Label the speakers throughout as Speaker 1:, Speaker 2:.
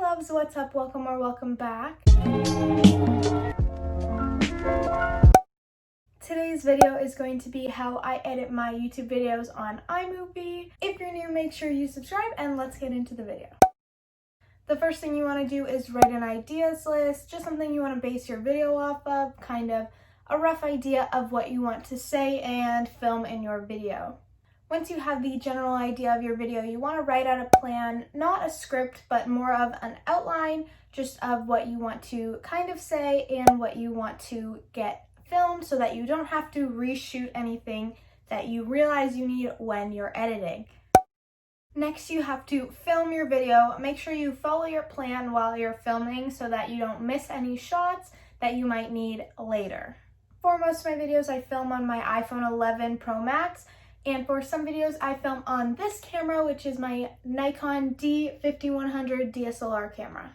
Speaker 1: loves, what's up? Welcome or welcome back. Today's video is going to be how I edit my YouTube videos on iMovie. If you're new, make sure you subscribe and let's get into the video. The first thing you want to do is write an ideas list, just something you want to base your video off of, kind of a rough idea of what you want to say and film in your video. Once you have the general idea of your video, you want to write out a plan, not a script, but more of an outline just of what you want to kind of say and what you want to get filmed so that you don't have to reshoot anything that you realize you need when you're editing. Next, you have to film your video. Make sure you follow your plan while you're filming so that you don't miss any shots that you might need later. For most of my videos, I film on my iPhone 11 Pro Max. And for some videos, I film on this camera, which is my Nikon D5100 DSLR camera.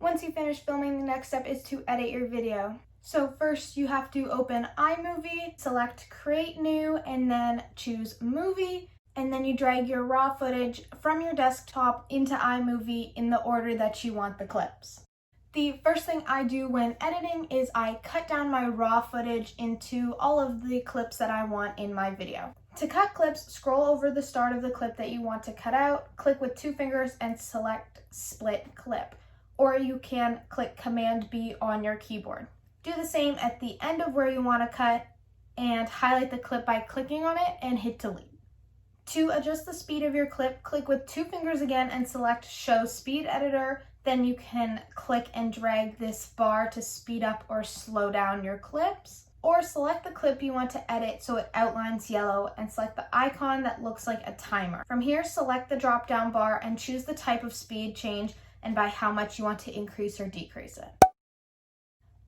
Speaker 1: Once you finish filming, the next step is to edit your video. So first, you have to open iMovie, select Create New, and then choose Movie. And then you drag your raw footage from your desktop into iMovie in the order that you want the clips. The first thing I do when editing is I cut down my raw footage into all of the clips that I want in my video. To cut clips, scroll over the start of the clip that you want to cut out, click with 2 fingers and select Split Clip. Or you can click Command B on your keyboard. Do the same at the end of where you want to cut and highlight the clip by clicking on it and hit delete. To adjust the speed of your clip, click with 2 fingers again and select Show Speed Editor. Then you can click and drag this bar to speed up or slow down your clips. Or select the clip you want to edit so it outlines yellow and select the icon that looks like a timer. From here, select the drop-down bar and choose the type of speed change and by how much you want to increase or decrease it.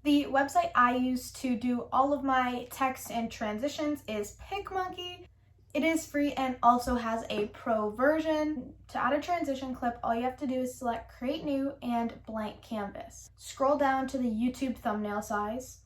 Speaker 1: The website I use to do all of my text and transitions is PicMonkey. It is free and also has a pro version. To add a transition clip, all you have to do is select Create New and Blank Canvas. Scroll down to the YouTube thumbnail size.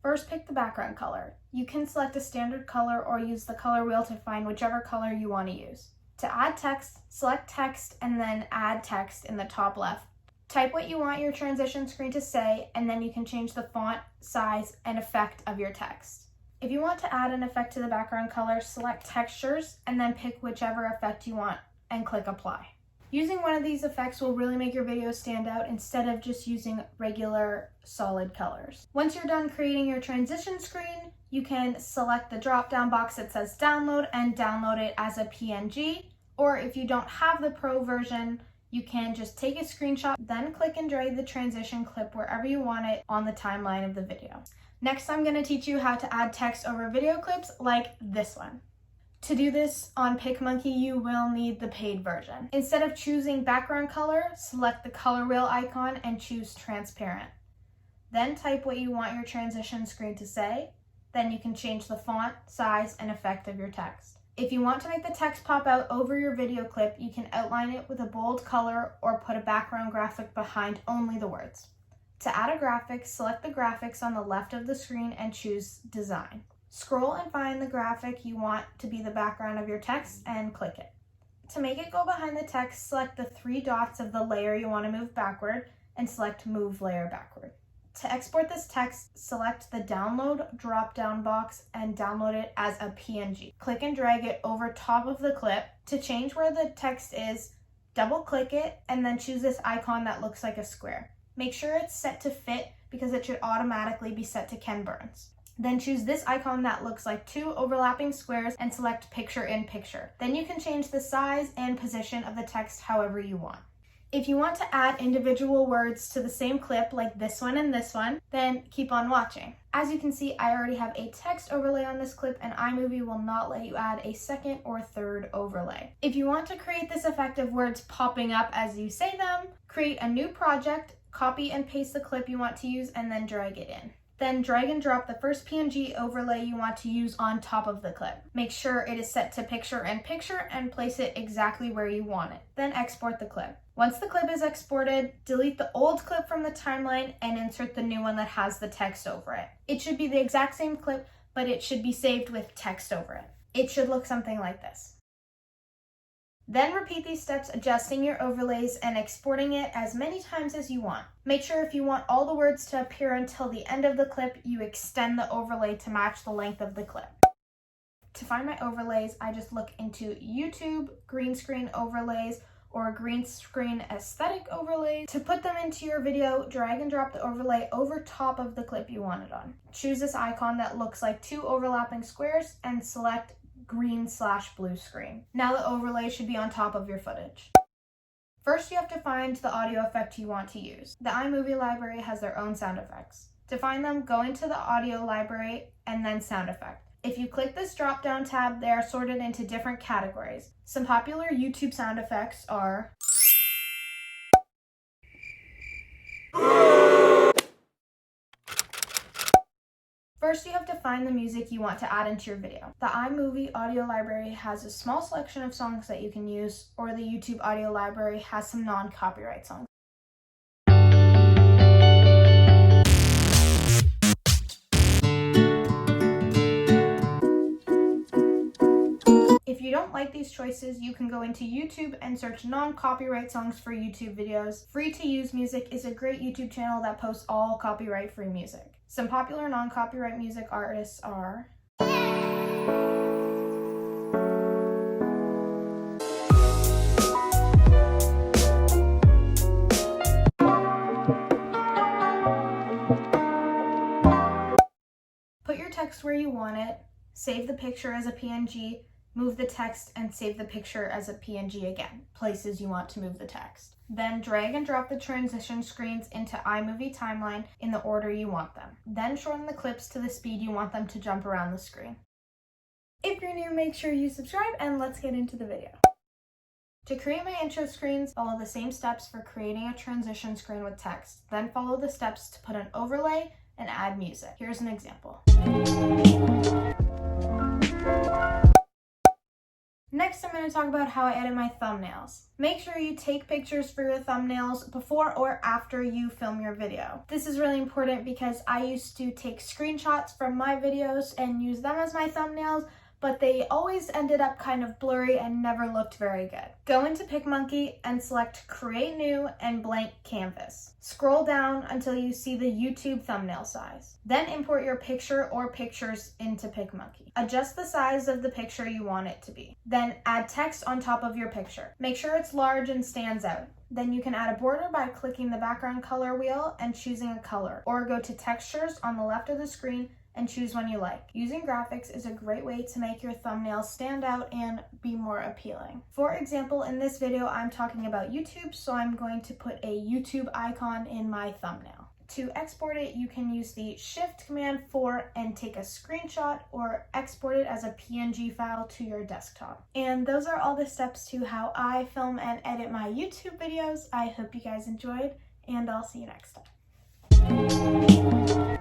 Speaker 1: First, pick the background color. You can select a standard color or use the color wheel to find whichever color you want to use. To add text, select text and then add text in the top left. Type what you want your transition screen to say, and then you can change the font, size, and effect of your text. If you want to add an effect to the background color, select Textures and then pick whichever effect you want and click Apply. Using one of these effects will really make your video stand out instead of just using regular solid colors. Once you're done creating your transition screen, you can select the drop-down box that says Download and download it as a PNG. Or if you don't have the pro version, you can just take a screenshot, then click and drag the transition clip wherever you want it on the timeline of the video. Next, I'm going to teach you how to add text over video clips like this one. To do this on PicMonkey, you will need the paid version. Instead of choosing background color, select the color wheel icon and choose transparent. Then type what you want your transition screen to say. Then you can change the font, size, and effect of your text. If you want to make the text pop out over your video clip, you can outline it with a bold color or put a background graphic behind only the words. To add a graphic, select the graphics on the left of the screen and choose Design. Scroll and find the graphic you want to be the background of your text and click it. To make it go behind the text, select the 3 dots of the layer you want to move backward and select Move Layer Backward. To export this text, select the Download drop-down box and download it as a PNG. Click and drag it over top of the clip. To change where the text is, double-click it and then choose this icon that looks like a square. Make sure it's set to fit because it should automatically be set to Ken Burns. Then choose this icon that looks like 2 overlapping squares and select Picture in Picture. Then you can change the size and position of the text however you want. If you want to add individual words to the same clip like this one and this one, then keep on watching. As you can see, I already have a text overlay on this clip and iMovie will not let you add a second or third overlay. If you want to create this effect of words popping up as you say them, create a new project, copy and paste the clip you want to use, and then drag it in. Then drag and drop the first PNG overlay you want to use on top of the clip. Make sure it is set to Picture in Picture and place it exactly where you want it. Then export the clip. Once the clip is exported, delete the old clip from the timeline and insert the new one that has the text over it. It should be the exact same clip, but it should be saved with text over it. It should look something like this. Then repeat these steps, adjusting your overlays and exporting it as many times as you want. Make sure if you want all the words to appear until the end of the clip, you extend the overlay to match the length of the clip. To find my overlays, I just look into YouTube green screen overlays or green screen aesthetic overlays. To put them into your video, drag and drop the overlay over top of the clip you want it on. Choose this icon that looks like two overlapping squares and select green/blue screen. Now the overlay should be on top of your footage. First, you have to find the audio effect you want to use. The iMovie library has their own sound effects. To find them, go into the audio library and then sound effect. If you click this drop-down tab, they are sorted into different categories. Some popular YouTube sound effects are First, you have to find the music you want to add into your video. The iMovie audio library has a small selection of songs that you can use, or the YouTube audio library has some non-copyright songs. If you don't like these choices, you can go into YouTube and search non-copyright songs for YouTube videos. Free to Use Music is a great YouTube channel that posts all copyright-free music. Some popular non-copyright music artists are Put your text where you want it, save the picture as a PNG, move the text and save the picture as a PNG again, places you want to move the text. Then drag and drop the transition screens into iMovie timeline in the order you want them. Then shorten the clips to the speed you want them to jump around the screen. If you're new, make sure you subscribe and let's get into the video. To create my intro screens, follow the same steps for creating a transition screen with text. Then follow the steps to put an overlay and add music. Here's an example. Next, I'm going to talk about how I edit my thumbnails. Make sure you take pictures for your thumbnails before or after you film your video. This is really important because I used to take screenshots from my videos and use them as my thumbnails, but they always ended up kind of blurry and never looked very good. Go into PicMonkey and select Create New and Blank Canvas. Scroll down until you see the YouTube thumbnail size. Then import your picture or pictures into PicMonkey. Adjust the size of the picture you want it to be. Then add text on top of your picture. Make sure it's large and stands out. Then you can add a border by clicking the background color wheel and choosing a color, or go to Textures on the left of the screen and choose one you like. Using graphics is a great way to make your thumbnails stand out and be more appealing. For example, in this video, I'm talking about YouTube, so I'm going to put a YouTube icon in my thumbnail. To export it, you can use the Shift Command 4 and take a screenshot or export it as a PNG file to your desktop. And those are all the steps to how I film and edit my YouTube videos. I hope you guys enjoyed, and I'll see you next time.